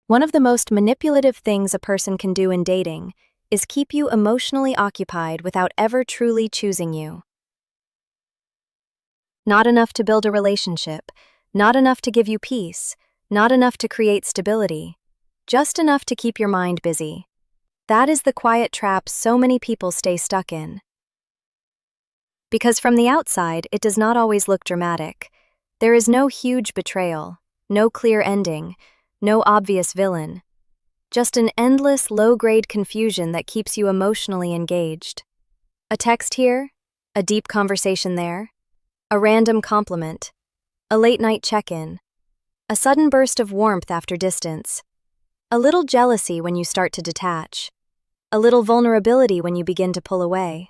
One of the most manipulative things a person can do in dating is keep you emotionally occupied without ever truly choosing you. Not enough to build a relationship, not enough to give you peace, not enough to create stability, just enough to keep your mind busy. That is the quiet trap so many people stay stuck in. Because from the outside, it does not always look dramatic. There is no huge betrayal, no clear ending, no obvious villain. Just an endless, low-grade confusion that keeps you emotionally engaged. A text here, a deep conversation there, a random compliment, a late-night check-in, a sudden burst of warmth after distance, a little jealousy when you start to detach, a little vulnerability when you begin to pull away.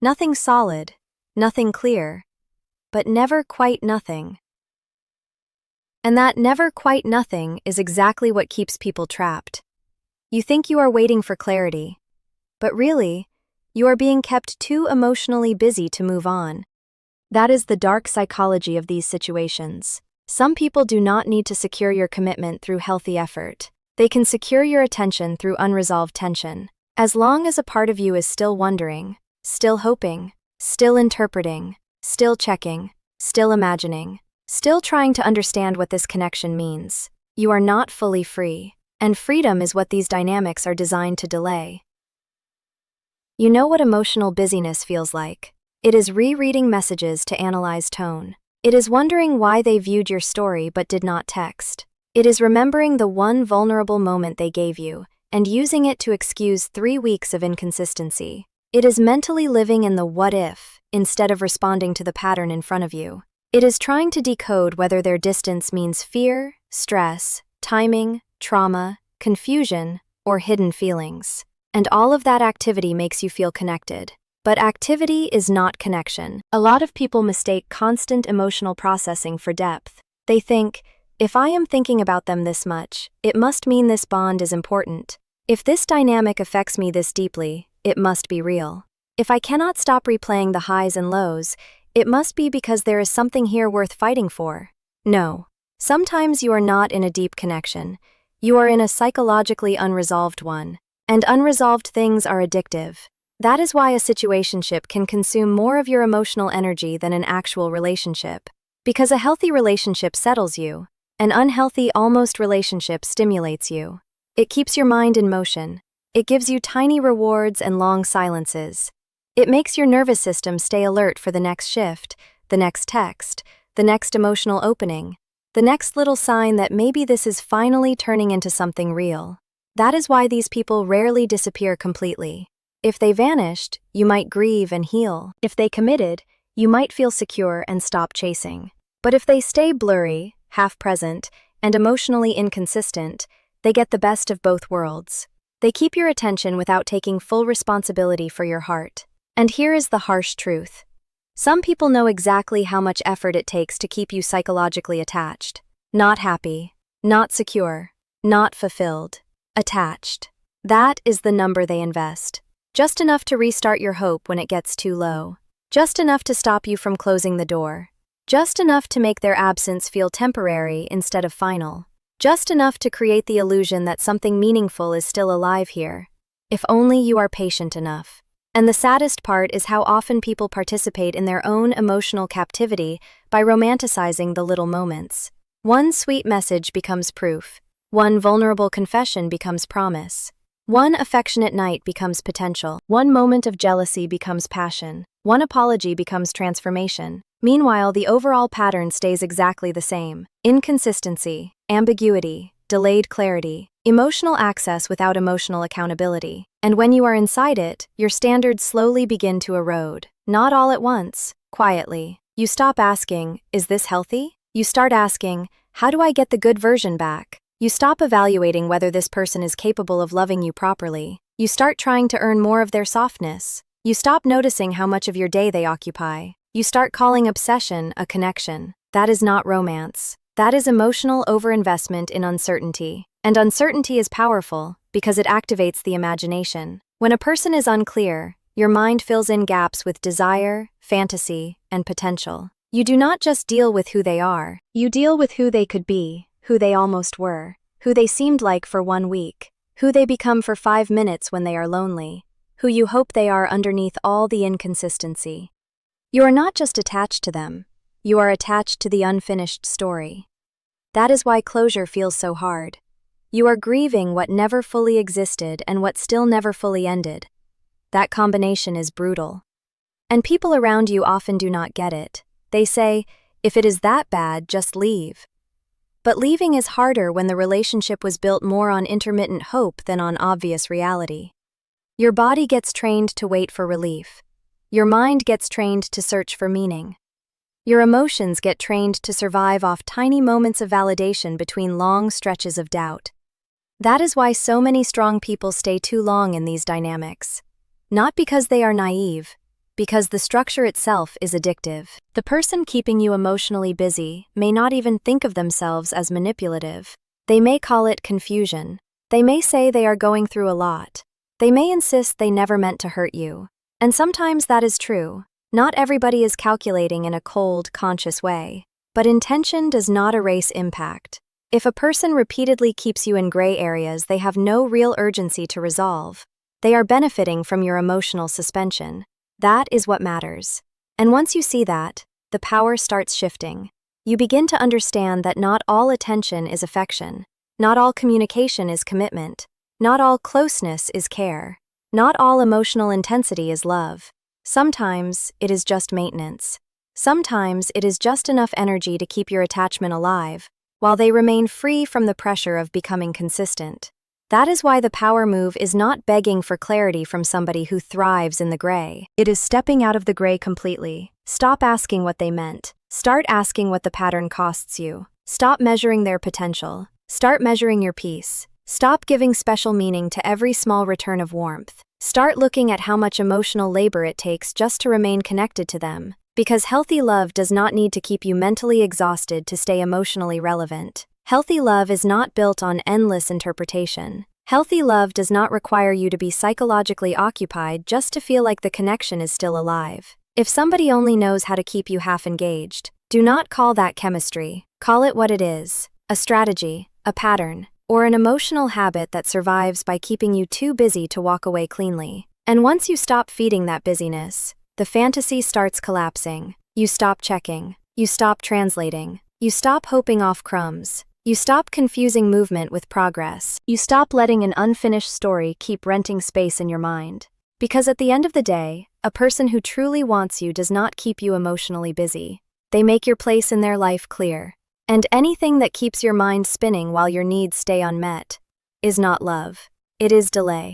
Nothing solid, nothing clear, but never quite nothing. And that never quite nothing is exactly what keeps people trapped. You think you are waiting for clarity, but really, you are being kept too emotionally busy to move on. That is the dark psychology of these situations. Some people do not need to secure your commitment through healthy effort. They can secure your attention through unresolved tension. As long as a part of you is still wondering, still hoping, still interpreting, still checking, still imagining, still trying to understand what this connection means, you are not fully free, and freedom is what these dynamics are designed to delay. You know what emotional busyness feels like. It is rereading messages to analyze tone. It is wondering why they viewed your story but did not text. It is remembering the one vulnerable moment they gave you and using it to excuse 3 weeks of inconsistency. It is mentally living in the what if instead of responding to the pattern in front of you. It is trying to decode whether their distance means fear, stress, timing, trauma, confusion, or hidden feelings. And all of that activity makes you feel connected. But activity is not connection. A lot of people mistake constant emotional processing for depth. They think, if I am thinking about them this much, it must mean this bond is important. If this dynamic affects me this deeply, it must be real. If I cannot stop replaying the highs and lows, it must be because there is something here worth fighting for. No. Sometimes you are not in a deep connection. You are in a psychologically unresolved one. And unresolved things are addictive. That is why a situationship can consume more of your emotional energy than an actual relationship. Because a healthy relationship settles you. An unhealthy, almost relationship stimulates you. It keeps your mind in motion. It gives you tiny rewards and long silences. It makes your nervous system stay alert for the next shift, the next text, the next emotional opening, the next little sign that maybe this is finally turning into something real. That is why these people rarely disappear completely. If they vanished, you might grieve and heal. If they committed, you might feel secure and stop chasing. But if they stay blurry, half-present, and emotionally inconsistent, they get the best of both worlds. They keep your attention without taking full responsibility for your heart. And here is the harsh truth. Some people know exactly how much effort it takes to keep you psychologically attached. Not happy, not secure, not fulfilled, attached. That is the number they invest. Just enough to restart your hope when it gets too low. Just enough to stop you from closing the door. Just enough to make their absence feel temporary instead of final. Just enough to create the illusion that something meaningful is still alive here. If only you are patient enough. And the saddest part is how often people participate in their own emotional captivity by romanticizing the little moments. One sweet message becomes proof. One vulnerable confession becomes promise. One affectionate night becomes potential. One moment of jealousy becomes passion. One apology becomes transformation. Meanwhile, the overall pattern stays exactly the same. Inconsistency, ambiguity, delayed clarity, emotional access without emotional accountability. And when you are inside it, your standards slowly begin to erode. Not all at once, quietly. You stop asking, is this healthy? You start asking, how do I get the good version back? You stop evaluating whether this person is capable of loving you properly. You start trying to earn more of their softness. You stop noticing how much of your day they occupy. You start calling obsession a connection. That is not romance. That is emotional overinvestment in uncertainty. And uncertainty is powerful because it activates the imagination. When a person is unclear, your mind fills in gaps with desire, fantasy, and potential. You do not just deal with who they are, you deal with who they could be, who they almost were, who they seemed like for 1 week, who they become for 5 minutes when they are lonely, who you hope they are underneath all the inconsistency. You are not just attached to them, you are attached to the unfinished story. That is why closure feels so hard. You are grieving what never fully existed and what still never fully ended. That combination is brutal. And people around you often do not get it. They say, if it is that bad, just leave. But leaving is harder when the relationship was built more on intermittent hope than on obvious reality. Your body gets trained to wait for relief. Your mind gets trained to search for meaning. Your emotions get trained to survive off tiny moments of validation between long stretches of doubt. That is why so many strong people stay too long in these dynamics. Not because they are naive, because the structure itself is addictive. The person keeping you emotionally busy may not even think of themselves as manipulative. They may call it confusion. They may say they are going through a lot. They may insist they never meant to hurt you. And sometimes that is true. Not everybody is calculating in a cold, conscious way. But intention does not erase impact. If a person repeatedly keeps you in gray areas they have no real urgency to resolve, they are benefiting from your emotional suspension. That is what matters. And once you see that, the power starts shifting. You begin to understand that not all attention is affection. Not all communication is commitment. Not all closeness is care. Not all emotional intensity is love. Sometimes it is just maintenance. Sometimes it is just enough energy to keep your attachment alive, while they remain free from the pressure of becoming consistent. That is why the power move is not begging for clarity from somebody who thrives in the gray. It is stepping out of the gray completely. Stop asking what they meant. Start asking what the pattern costs you. Stop measuring their potential. Start measuring your peace. Stop giving special meaning to every small return of warmth. Start looking at how much emotional labor it takes just to remain connected to them. Because healthy love does not need to keep you mentally exhausted to stay emotionally relevant. Healthy love is not built on endless interpretation. Healthy love does not require you to be psychologically occupied just to feel like the connection is still alive. If somebody only knows how to keep you half engaged, do not call that chemistry. Call it what it is: a strategy, a pattern, or an emotional habit that survives by keeping you too busy to walk away cleanly. And once you stop feeding that busyness, the fantasy starts collapsing. You stop checking. You stop translating. You stop hoping off crumbs. You stop confusing movement with progress. You stop letting an unfinished story keep renting space in your mind. Because at the end of the day, a person who truly wants you does not keep you emotionally busy. They make your place in their life clear. And anything that keeps your mind spinning while your needs stay unmet is not love. It is delay.